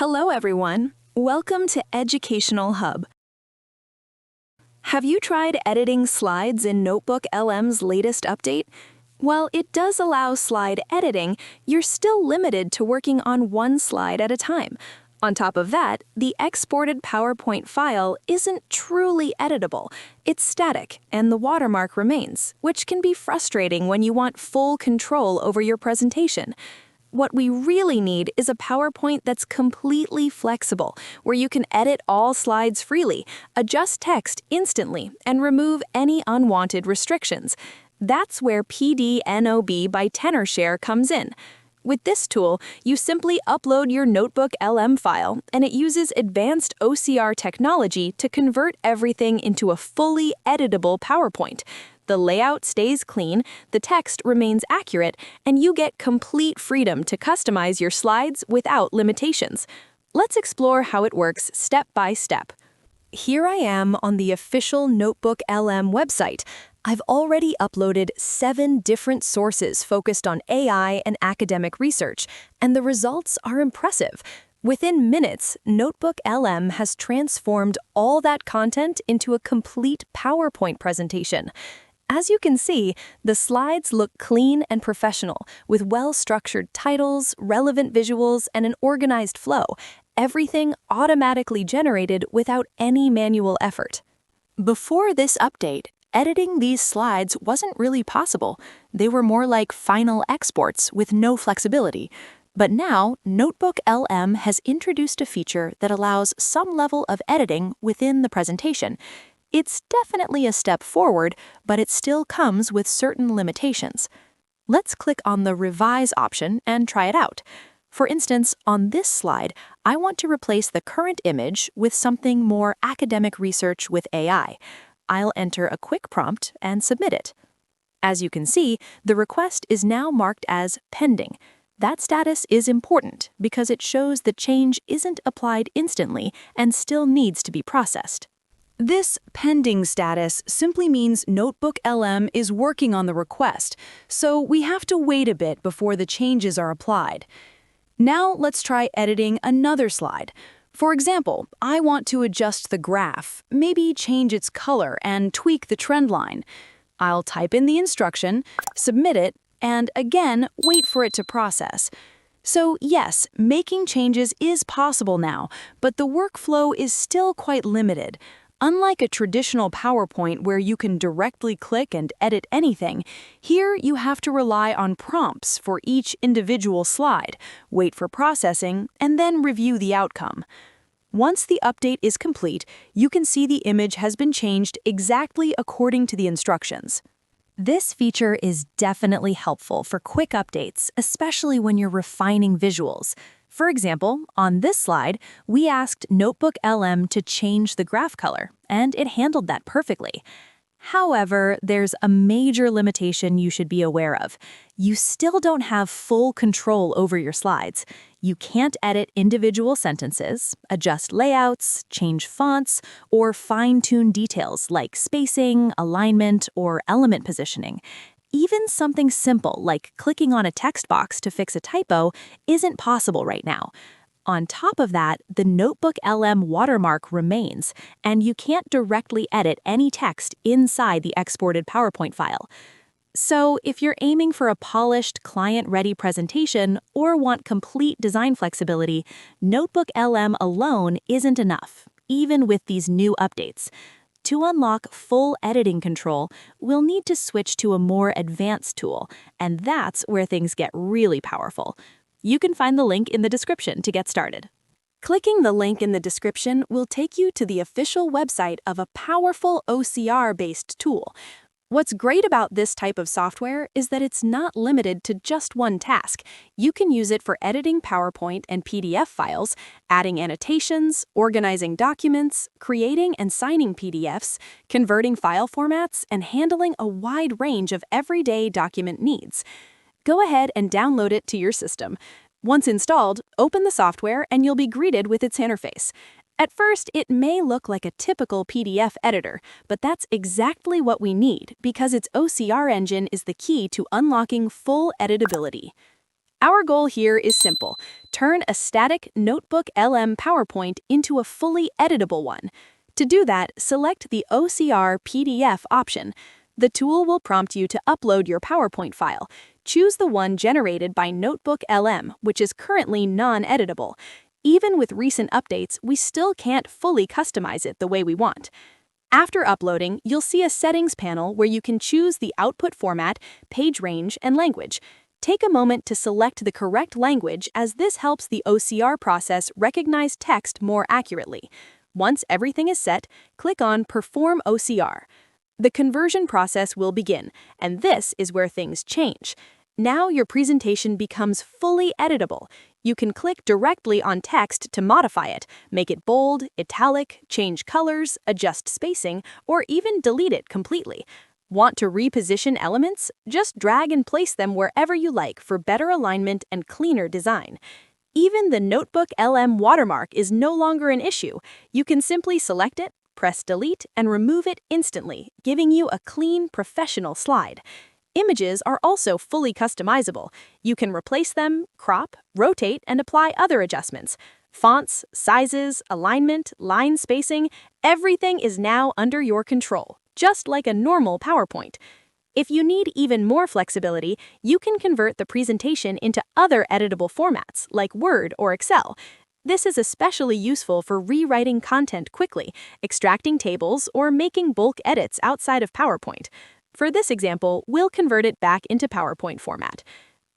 Hello everyone, welcome to Educational Hub. Have you tried editing slides in NotebookLM's latest update? While it does allow slide editing, you're still limited to working on one slide at a time. On top of that, the exported PowerPoint file isn't truly editable. It's static, and the watermark remains, which can be frustrating when you want full control over your presentation. What we really need is a PowerPoint that's completely flexible, where you can edit all slides freely, adjust text instantly, and remove any unwanted restrictions. That's where PDNob by Tenorshare comes in. With this tool, you simply upload your NotebookLM file, and it uses advanced OCR technology to convert everything into a fully editable PowerPoint. The layout stays clean, the text remains accurate, and you get complete freedom to customize your slides without limitations. Let's explore how it works step by step. Here I am on the official NotebookLM website. I've already uploaded 7 different sources focused on AI and academic research, and the results are impressive. Within minutes, NotebookLM has transformed all that content into a complete PowerPoint presentation. As you can see, the slides look clean and professional, with well-structured titles, relevant visuals, and an organized flow, everything automatically generated without any manual effort. Before this update, editing these slides wasn't really possible. They were more like final exports with no flexibility. But now, NotebookLM has introduced a feature that allows some level of editing within the presentation. It's definitely a step forward, but it still comes with certain limitations. Let's click on the Revise option and try it out. For instance, on this slide, I want to replace the current image with something more academic research with AI. I'll enter a quick prompt and submit it. As you can see, the request is now marked as pending. That status is important because it shows the change isn't applied instantly and still needs to be processed. This pending status simply means NotebookLM is working on the request, so we have to wait a bit before the changes are applied. Now let's try editing another slide. For example, I want to adjust the graph, maybe change its color and tweak the trend line. I'll type in the instruction, submit it, and again, wait for it to process. So yes, making changes is possible now, but the workflow is still quite limited. Unlike a traditional PowerPoint where you can directly click and edit anything, here you have to rely on prompts for each individual slide, wait for processing, and then review the outcome. Once the update is complete, you can see the image has been changed exactly according to the instructions. This feature is definitely helpful for quick updates, especially when you're refining visuals. For example, on this slide, we asked NotebookLM to change the graph color, and it handled that perfectly. However, there's a major limitation you should be aware of. You still don't have full control over your slides. You can't edit individual sentences, adjust layouts, change fonts, or fine-tune details like spacing, alignment, or element positioning. Even something simple like clicking on a text box to fix a typo isn't possible right now. On top of that, the NotebookLM watermark remains, and you can't directly edit any text inside the exported PowerPoint file. So if you're aiming for a polished, client-ready presentation or want complete design flexibility, NotebookLM alone isn't enough, even with these new updates. To unlock full editing control, we'll need to switch to a more advanced tool, and that's where things get really powerful. You can find the link in the description to get started. Clicking the link in the description will take you to the official website of a powerful OCR-based tool. What's great about this type of software is that it's not limited to just one task. You can use it for editing PowerPoint and PDF files, adding annotations, organizing documents, creating and signing PDFs, converting file formats, and handling a wide range of everyday document needs. Go ahead and download it to your system. Once installed, open the software and you'll be greeted with its interface. At first, it may look like a typical PDF editor, but that's exactly what we need because its OCR engine is the key to unlocking full editability. Our goal here is simple. Turn a static NotebookLM PowerPoint into a fully editable one. To do that, select the OCR PDF option. The tool will prompt you to upload your PowerPoint file. Choose the one generated by NotebookLM, which is currently non-editable. Even with recent updates, we still can't fully customize it the way we want. After uploading, you'll see a settings panel where you can choose the output format, page range, and language. Take a moment to select the correct language, as this helps the OCR process recognize text more accurately. Once everything is set, click on Perform OCR. The conversion process will begin, and this is where things change. Now your presentation becomes fully editable. You can click directly on text to modify it, make it bold, italic, change colors, adjust spacing, or even delete it completely. Want to reposition elements? Just drag and place them wherever you like for better alignment and cleaner design. Even the NotebookLM watermark is no longer an issue. You can simply select it, press delete, and remove it instantly, giving you a clean, professional slide. Images are also fully customizable. You can replace them, crop, rotate, and apply other adjustments. Fonts, sizes, alignment, line spacing, everything is now under your control, just like a normal PowerPoint. If you need even more flexibility, you can convert the presentation into other editable formats, like Word or Excel. This is especially useful for rewriting content quickly, extracting tables, or making bulk edits outside of PowerPoint. For this example, we'll convert it back into PowerPoint format.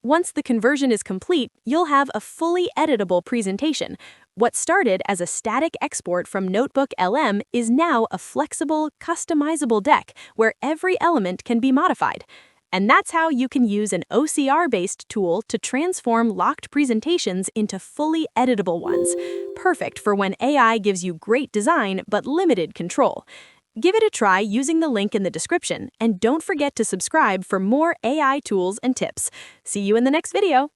Once the conversion is complete, you'll have a fully editable presentation. What started as a static export from NotebookLM is now a flexible, customizable deck where every element can be modified. And that's how you can use an OCR-based tool to transform locked presentations into fully editable ones. Perfect for when AI gives you great design but limited control. Give it a try using the link in the description, and don't forget to subscribe for more AI tools and tips. See you in the next video.